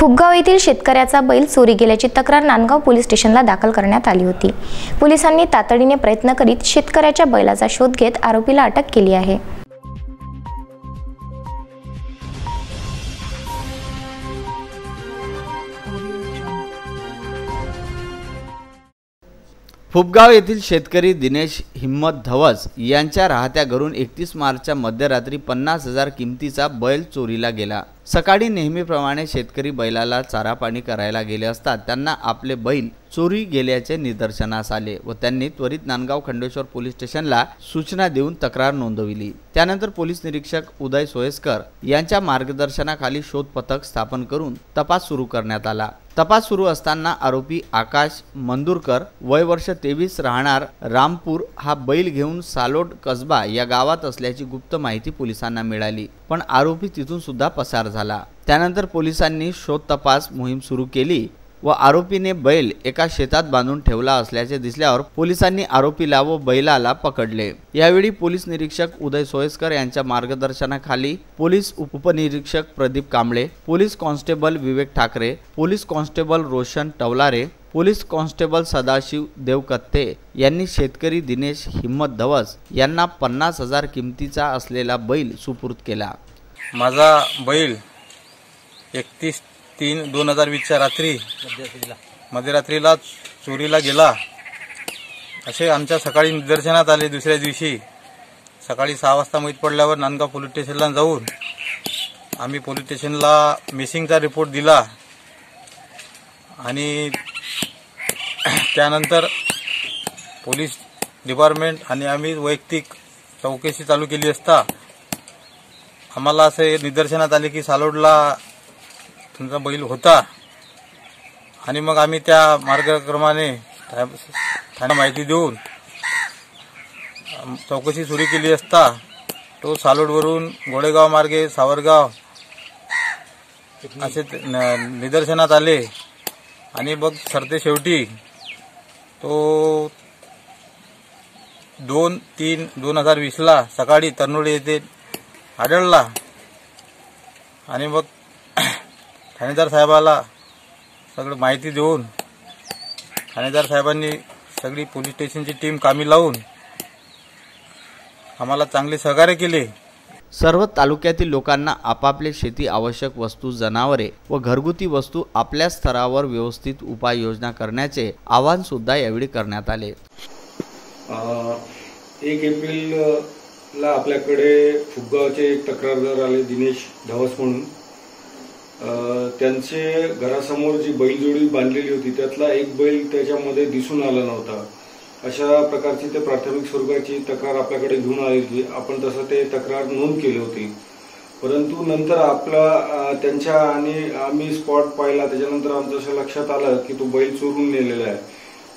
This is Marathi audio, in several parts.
फुगगाव येथील शेतकऱ्याचा बैल चोरी गेल्याची तक्रार नांदगाव पोलीस स्टेशनला दाखल करण्यात आली होती। पोलिसांनी तातडीने प्रयत्न करीत शेतकऱ्याच्या बैलाचा शोध घेत आरोपीला अटक केली आहे। फुगगाव येथील शेतकरी दिनेश हिम्मत धवस यांच्या राहत्या घरून 31 मार्चच्या मध्यरात्री 50,000 किमतीचा बैल चोरीला गेला। सकाळी नेहमीप्रमाणे शेतकरी बैलाला चारा पाणी करायला गेले असता त्यांना आपले बैल चोरी गेल्याचे निदर्शनास आले व त्यांनी त्वरित नांदगाव खंडेश्वर पोलीस स्टेशनला सूचना देऊन तक्रार नोंदवली। त्यानंतर पोलीस निरीक्षक उदय सोयस्कर यांच्या मार्गदर्शनाखाली शोध पथक स्थापन करून तपास सुरू करण्यात आला। तपास सुरू असताना आरोपी आकाश मंदुरकर वय वर्ष 23 राहणार रामपूर हा बैल घेऊन सालोड कसबा या गावात असल्याची गुप्त माहिती पोलिसांना मिळाली, पण आरोपी तिथून सुद्धा पसार झाला। त्यानंतर पोलिसांनी शोध तपास मोहीम सुरू केली व आरोपीने बैल एका शेतात बांधून ठेवला असल्याचे दिसल्यावर पोलिसांनी आरोपीला व बैलाला पकडले। यावेळी पोलीस निरीक्षक उदय सोयस्कर यांच्या मार्गदर्शनाखाली पोलीस उपनिरीक्षक Pradeep Kamble, police constable Vivek Thakare, police constable Roshan Tawlare, police constable Sadashiv Deokatte यांनी शेतकरी दिनेश हिम्मत धवस यांना 50,000 किमतीचा असलेला बैल सुपूर्द केला। माझा बैल 31/3/2020 रात्री मध्यरात्रीला चोरीला गेला असे आमच्या सकाळी निदर्शनात आले। दुसऱ्या दिवशी सकाळी 6 वाजता माहित पडल्यावर नांदगाव पोलीस स्टेशनला जाऊन आम्ही पोलीस स्टेशनला मिसिंगचा रिपोर्ट दिला आणि त्यानंतर पोलीस डिपार्टमेंट आणि आम्ही वैयक्तिक चौकशी चालू केली असता आम्हाला असे निदर्शनात आले की सालोडला तुमचा बैल होता आणि मग आम्ही त्या मार्गक्रमाने ठाणे माहिती देऊन चौकशी सुरू केली असता तो सालोडवरून गोडेगाव मार्गे सावरगाव असे निदर्शनात आले आणि मग सरते शेवटी तो 2/3/2020 सकाळी तरनोडी येथे आढळला आणि मग ठाणेदार साहेबाला सगळं माहिती देऊन ठाणेदार साहेबांनी सगळी पोलीस स्टेशनची टीम कामी लावून आम्हाला चांगले सहकार्य केले। सर्व तालुक्यातील लोकांना आपापले शेती आवश्यक वस्तू, जनावरे व घरगुती वस्तू आपल्या स्तरावर व्यवस्थित उपाययोजना करण्याचे आवाहन सुद्धा यावेळी करण्यात आले। 1 एप्रिलला आपल्याकडे फुगगावचे एक तक्रारदार आले दिनेश धवस म्हणून। त्यांचे घरासमोर जी बैलजोडी बांधलेली होती त्यातला एक बैल त्याच्यामध्ये दिसून आला नव्हता। अशा प्रकारची ते प्राथमिक स्वरूपाची तक्रार आपल्याकडे घेऊन आली होती। आपण तसं ते तक्रार नोंद केली होती, परंतु नंतर त्यांच्या आणि आम्ही स्पॉट पाहिला, त्याच्यानंतर आमच्या असं लक्षात आलं की तो बैल चोरून नेलेला आहे।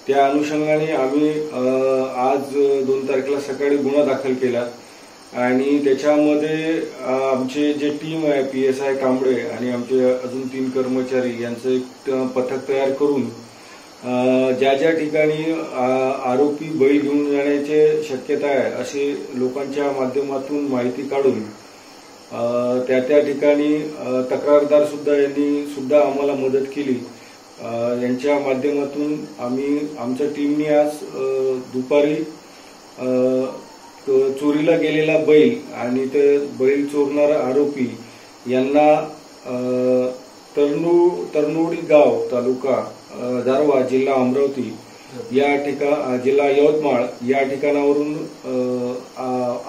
त्या अनुषंगाने आम्ही आज 2 तारखेला सकाळी गुन्हा दाखल केला आणि त्याच्यामध्ये आमचे जे टीम आहे PSI कांबळे आणि आमचे अजून 3 कर्मचारी यांचं एक पथक तयार करून ज्या ज्या ठिकाणी आरोपी बैल घेऊन जाण्याची शक्यता आहे असे लोकांच्या माध्यमातून माहिती काढून त्या ठिकाणी तक्रारदार सुद्धा यांनी सुद्धा आम्हाला मदत केली। यांच्या माध्यमातून आम्ही आमच्या टीमने आज दुपारी चोरीला गेलेला बैल आणि ते बैल चोरणारा आरोपी यांना तरनोडी गाव तालुका दारवा जिल्हा अमरावती या जिल्हा यवतमाळ या ठिकाणावरून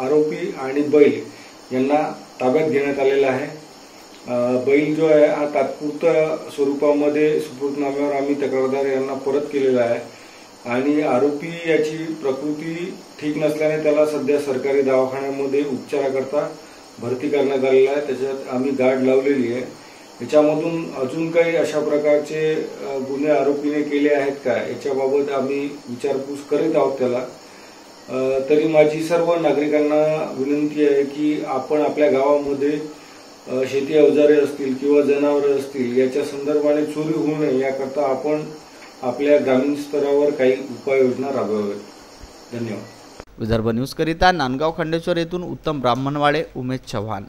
आरोपी आणि बैल यांना ताब्यात घेण्यात आलेला आहे। बैल जो आहे हा तात्पुरत्या स्वरूपामध्ये सुपूर्दनाम्यावर आम्ही तक्रारदार यांना परत केलेला आहे आणि आरोपी याची प्रकृती ठीक नसल्याने त्याला सध्या सरकारी दवाखान्यामध्ये उपचाराकरता भरती करण्यात आलेला आहे। त्याच्यात आम्ही गार्ड लावलेली आहे। याच्यामधून अजून काही अशा प्रकारचे गुन्हे आरोपीने केले आहेत का याच्याबाबत आम्ही विचारपूस करीत आहोत त्याला। तरी माझी सर्व नागरिकांना विनंती आहे की आपण आपल्या गावामध्ये शेती अवजारे असतील किंवा जनावरे असतील याच्या संदर्भाने चोरी होऊ नये याकरता आपण आपल्या ग्रामीण स्तरावर काही उपाययोजना राबवाव्यात। धन्यवाद। विदर्भ न्यूज करिता नांदगाव खंडेश्वर येथून उत्तम ब्राह्मणवाडे, उमेश चव्हाण।